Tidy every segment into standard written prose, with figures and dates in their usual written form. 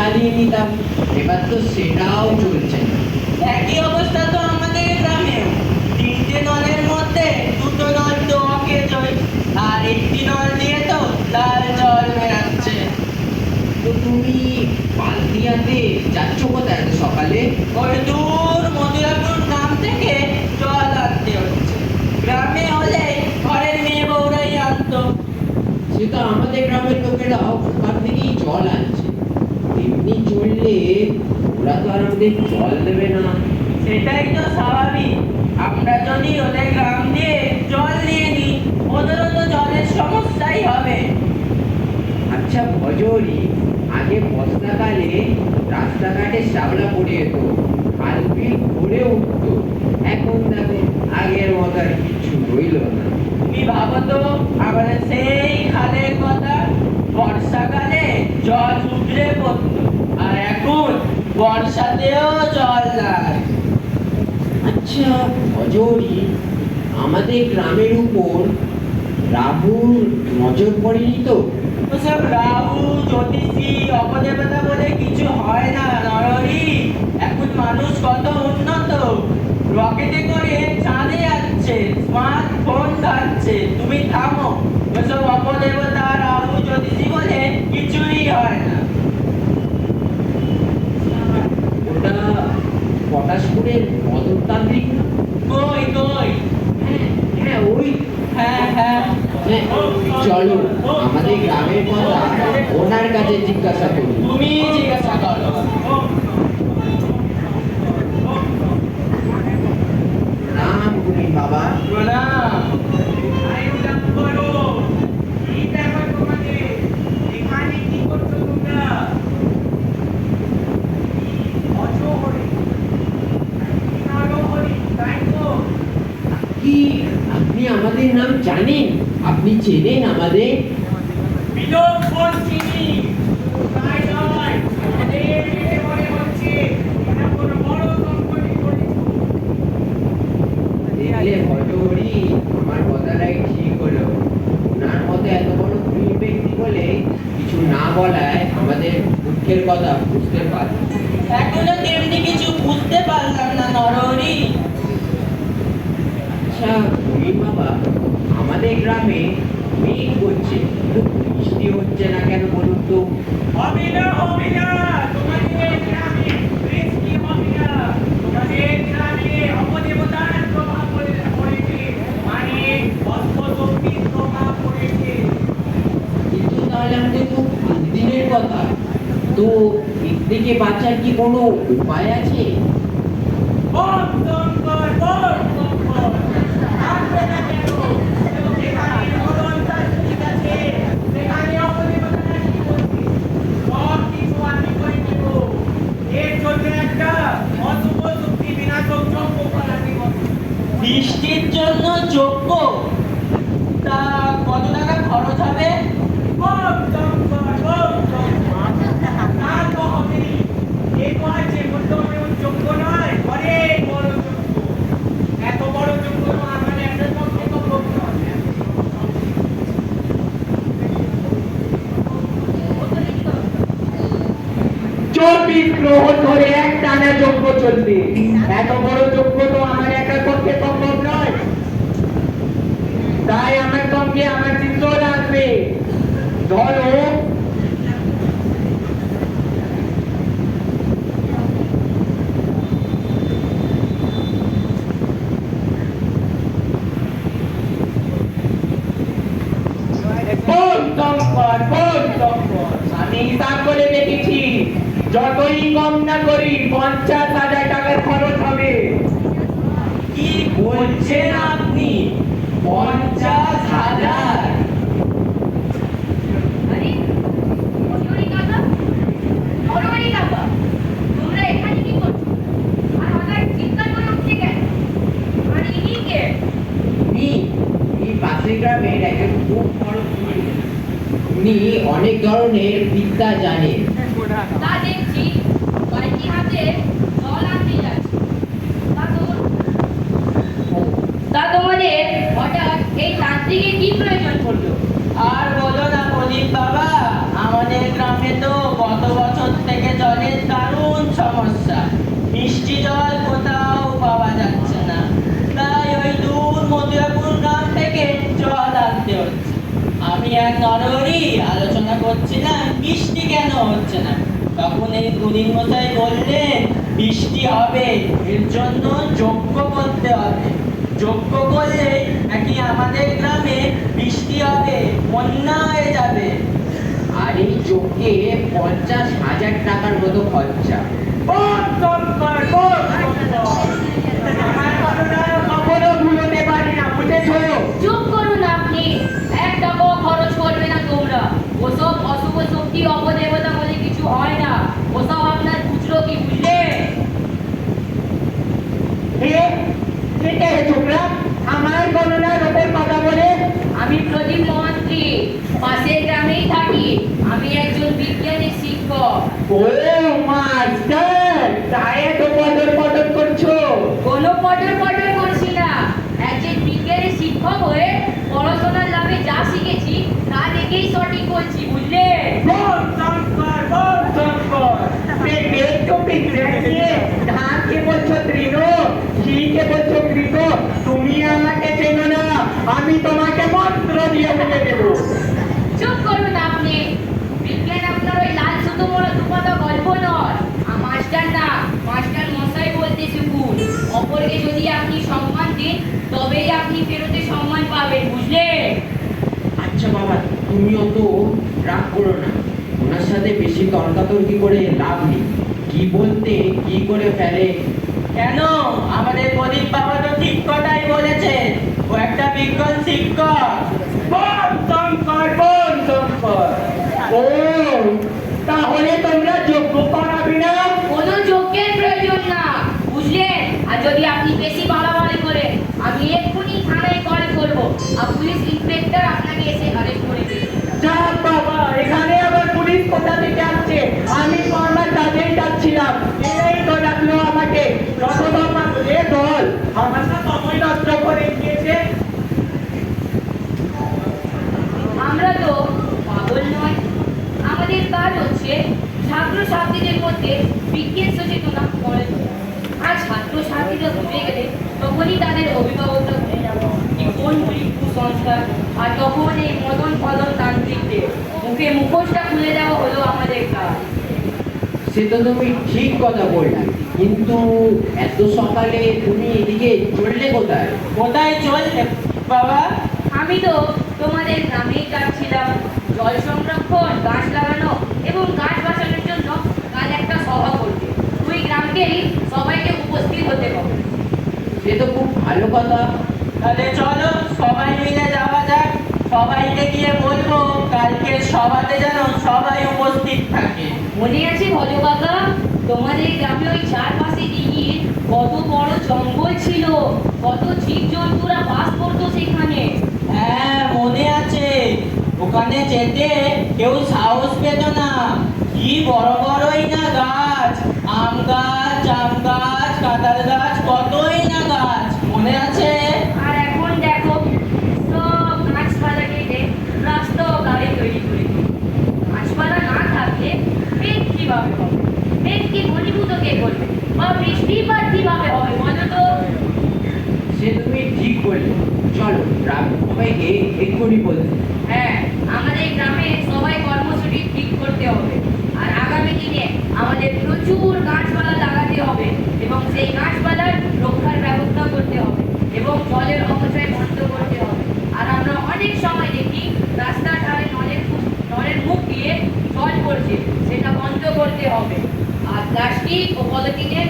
চালিয়ে নিতাম, এবার তো সেটাও চলছে না। একই অবস্থা তো আমাদের গ্রামেও। 3টে নলের মধ্যে 2টো নল তো অকেজ, আর একটি নল দিয়ে তো লাল জল বেরাচ্ছে। তো তুমি বালতি হাতে যাচ্ছ কোথায় এত সকালে? ওই দূর মধুরাপুর গ্রাম থেকে জল আনতে হচ্ছে। গ্রামে হলে ঘরের মেয়ে বউরাই আনতো। সে তো আমাদের গ্রামের লোকেরাও ওখান থেকেই জল আনছে। এমনি চললে ওরা তো আর আমাদের জল দেবে না। সেটাই তো স্বাভাবিক। আমরা যদি ওদের গ্রাম দিয়ে জল নিয়ে নিই, ওদেরও তো জলের সমস্যাই হবে। আচ্ছা ভজরি, আগে বর্ষাকালে রাস্তাঘাটে শ্যাওলা পড়ে যেত, খাল বিল ভরে উঠতো। এখন দেখো আগের মতো আর কিছু রইল না। তুমি ভাবো তো আমাদের সেই খালের কথা, বর্ষাকালে জল উঠলে পড়তো, আর এখন বর্ষাতেও জল নাই। আচ্ছা ভজরি, আমাদের গ্রামের উপর রাহুর নজর পড়েনি তো? ওসব রাহু জ্যোতিষী অপদেবতা বলে কিছু হয় না নরহরি। এখন মানুষ কত উন্নত, রকেটে করে চাঁদে যাচ্ছে, স্মার্টফোন ধরছে। তুমি থামো, ওসব অপদেবতা রাহু জ্যোতিষী বলে কিছুই হয় না। ওটা পটাশপুরের মদনতান্ত্রিক না? কই কই? হ্যাঁ হ্যাঁ ওই। হ্যাঁ হ্যাঁ। হ্যাঁ, চলো আমাদের গ্রামের কথা ওনার কাছে জিজ্ঞাসা করি। তুমি জিজ্ঞাসা করো। রাম গুনি বাবা। প্রণাম। কি আপনি আমাদের নাম জানেন? আপনি চেনেন আমাদের? দেখলে ভজরি, আমার কথাটাই ঠিক হলো। ওনার মতো এত বড় প্রিয় ব্যক্তি বলে কিছু না বলায় আমাদের দুঃখের কথা বুঝতে পারে। এখনো তেমনি কিছু বুঝতে পারলাম না নরহরি। আচ্ছা তুমি বাবা, আমাদের গ্রামে মেঘ করছে কিন্তু বৃষ্টি হচ্ছে না কেন বলুন তো? হবে না হবে না, তোমাদের গ্রামে বৃষ্টি হবে না। তোমাদের গ্রামে অপদেবতার প্রভাব পড়েছে, মানে অল্পশক্তির প্রভাব পড়েছে। কিন্তু তাহলে আমাদের তো দিনের কথা, তো এর থেকে বাঁচার কি কোনো উপায় আছে? বম শঙ্কর, বম শঙ্কর। আসবে না কেন? যেখানে মদনতান্ত্রিক আছে, সেখানে অপদেবতারা কি করছে? সব কিছু আমি করে দেব। এর জন্য একটা অশুভ শক্তি বিনাশক যজ্ঞ করাতে হবে। বৃষ্টির জন্য যজ্ঞ? তা কত টাকা খরচ হবে? বম শঙ্কর, বম শঙ্কর। তা তো হবেই। এ তো আছে মধ্যমেও যজ্ঞ নয়, অনেক বড় যজ্ঞ। এত বড় যজ্ঞ তো আমাদের একের পক্ষে তো করতে হবে। চব্বিশ গ্রহণ ধরে এক টানা যজ্ঞ চলবে। এত বড় যজ্ঞ তো আমার একার পক্ষে সম্ভব নয়। তাই আমার সঙ্গে আমার শিষ্যরা আসবে। ধরো বোম শঙ্কর, বোম শঙ্কর। আমি হিসাব করে দেখেছি, যতই কম না করি 50,000 টাকার খরচ হবে। কি বলছেন আপনি? 50,000? আরে মজুরি কাকা, মজুরি কাকা, তোমরা এখানে কি করছো? আর হঠাৎ চিৎকার করে উঠছে কেন? আর ইনি কে? এই পাশের গ্রামের একজন খুব বড় পুরোহিত। উনি অনেক ধরনের বিদ্যা জানেন। তা দেখছি কয়েকটি হাতে জল আনতে যাচ্ছে। তা তোমাদের হঠাৎ এই তান্ত্রিকের কি প্রয়োজন পড়লো? আর বলো না প্রদীপ বাবা, আমাদের গ্রামে তো গত বছর থেকে করছিলাম বৃষ্টি কেন হচ্ছে না, তখন এই কুলিন মশাই বললেন বৃষ্টি হবে, এর জন্য যজ্ঞ করতে হবে। যজ্ঞ করলে নাকি আমাদের গ্রামে বৃষ্টি হবে, বন্যা হয়ে যাবে। আর এই যজ্ঞে 50,000 টাকার মতো খরচা। বল শঙ্কর, বল শঙ্কর। আমার ঘটনা কখনো ভুলতে পারি না, বুঝেছো? চুপ করুন আপনি, এক টাকাও খরচ করবে না তোমরা। ওসব অশুভ শক্তি অপদেবতা বলে কিছু হয় না, ওসব আপনার খুচরো কি বুঝলে? কে ছোকরা আমার গণনার ওপর কথা বলে? আমি প্রদীপ মহান্ত্রী, পাশের গ্রামেই থাকি। আমি একজন বিজ্ঞানের শিক্ষক। ও মাস্টার, তাই এত পদর পদর করছো? কোনো পটর পটর করছি না, একজন বিজ্ঞানের শিক্ষক হয়ে পড়াশোনার লাভে যা শিখেছি তা দেখেই সঠিক বলছি, বুঝলে? বল শঙ্কর, বল শঙ্কর। একটু পিছনে গিয়ে ধানকে বলছো তৃণ, ঘিকে বলছো কৃত। তুমি আমাকে চেনো না, আমি তোমাকে মন্ত্র দিয়ে বলে দেবো। চুপ করুন আপনি, বিজ্ঞান আপনার ওই লাল সুতো মোড়া দুপাতা গল্প নয়। মাস্টার না, মাস্টার মশাই বলতে শিখুন। অপরকে যদি আপনি সম্মান দিন তবেই আপনি ফেরতে সম্মান পাবেন, বুঝলে? আচ্ছা বাবা, তুমি অত রাগ করো না, ওনার সাথে বেশি তর্কাতর্কি করে লাভ নেই। কি বলতে কি করে ফেলে। কেন? আমাদের প্রদীপ বাবা তো ঠিক কথাই বলেছে, ও একটা বিজ্ঞান শিক্ষক। বল শঙ্কর, বল শঙ্কর। ও তাহলে তোমরা যোগ্য করাবি না? কোনো যজ্ঞের প্রয়োজন না, বুঝলেন? আর যদি আপনি বেশি বাড়াবাড়ি করেন আমি এক্ষুনি থানায় কল করবো, আর পুলিশ ইন্সপেক্টর আপনাকে এসে অ্যারেস্ট করে দেবে। যা বাবা, এখানে আবার পুলিশ কোথা থেকে আসছে? আমি তো আমার কাজেই যাচ্ছিলাম, এই তো ডাকলো আমাকে। যত বাবা এ দল আমার না সময় নষ্ট করে দিয়েছে। আমরা তো পাগল নয়, আমাদের কাজ হচ্ছে ছাত্রছাত্রীদের মধ্যে বিজ্ঞান সচেতনা গড়ে তোলা। আর ছাত্রছাত্রীরা বুঝে গেলে তখনই তাদের অভিভাবকরা বুঝে যাবে কি কোনগুলি কুসংস্কার। আর তখন এই মদন ফদন তান্ত্রিকদের মুখে মুখোশটা খুলে দেওয়া হলো আমাদের কাজ। সে তো তুমি ঠিক কথা বললে, কিন্তু এত সকালে তুমি এদিকে চললে কোথায়? কোথায় চলছে বাবা? আমি তো তোমাদের গ্রামেই যাচ্ছিলাম। জল সংরক্ষণ, গাছ লাগানো এবং গাছ বাঁচানোর জন্য কাল একটা সভা করতে। দুই গ্রামকেই সবাইকে উপস্থিত হতে হবে। সে তো খুব ভালো কথা। তাহলে চলো সবাই মিলে যাওয়া যাক। সবাইকে গিয়ে বলবো কালকে সভাতে যেন সবাই উপস্থিত থাকে। মনে আছে ভজ কাকা, তোমাদের গ্রামে ওই চারপাশে দিঘির কত বড় জঙ্গল ছিল, কত জীবজন্তুরা বাস করতো সেখানে। হ্যাঁ মনে আছে, ওখানে যেতে কেউ সাহস পেত না। কি বড় বড়ই না গাছ, আম গাছ, জাম গাছ, কাঁঠাল গাছ, কতই না গাছ, মনে আছে? আর এখন দেখো সব গাছপালা কেটে রাস্তা ও গাড়ি তৈরি করে দিল। গাছপালা না থাকলে মেঘ কিভাবে হবে? মেঘকে ঘনীভূত কে করবে? বা বৃষ্টিপাত কিভাবে হবে বলো তো? সে তুমি ঠিক বললে, চলো গ্রাম সবাইকে এক্ষুনি বলতে। হ্যাঁ, আমাদের গ্রামে সবাই কর্মসূচি ঠিক করতে হবে। আর আগামী দিনে আমাদের প্রচুর গাছপালা লাগাতে হবে এবং সেই গাছপালার রক্ষার ব্যবস্থা করতে হবে এবং জলের অপচয় বন্ধ করতে হবে। আর আমরা অনেক সময় দেখি রাস্তার ধারে নলের মুখ দিয়ে জল পড়ছে, সেটা বন্ধ করতে হবে। আর প্লাস্টিক ও পলিথিনের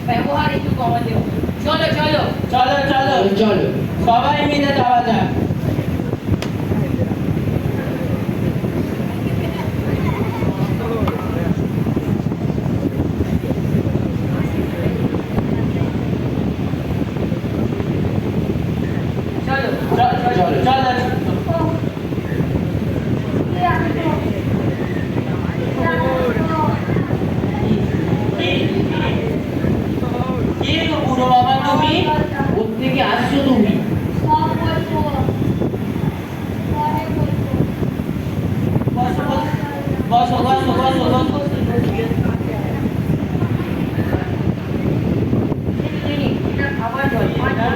ব্যবহার একটু কমাতে হবে। চলো চলো। চলো চলো চলো। সবাই মিলে যাওয়া যাক। চলো চলো চলো কি গো বুড়ো বাবা তুমি? কোত্থেকে আসছো তুমি? বসো বসো বসো বসো বসো। খাবার জল পানি।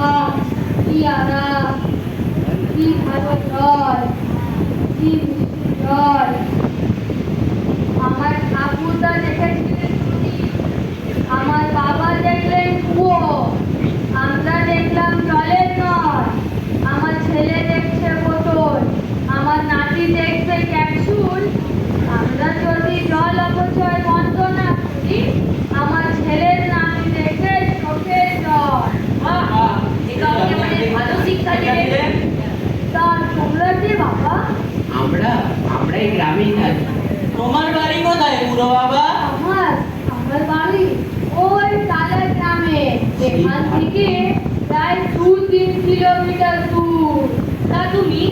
আহ কি আরাম, কি ভালো জল, কি মিষ্টি জল। আমার ঠাকুরদা দেখেছিলেন নদী, আমার বাবা দেখলেন কুয়ো, আমরা দেখলাম জলের নল, আমার ছেলে দেখছে বোতল, আমার নাতি দেখছে ক্যাপসুল। আমরা যদি জল অপচয় বন্ধ না করি, আমার ছেলের নাতি দেখবে চোখের জল। আহা, একাউকে মানে ভালো শিক্ষা দিলেন। তার তোমরা যে বাবা, আমরা আমরা এই গ্রামেই থাকি। তোমার বাড়ি কোথায় বুড়ো বাবা? আমার বাড়ি ওই তালের গ্রামে, এখান থেকে প্রায় 2-3 কিলোমিটার দূর। তা তুমি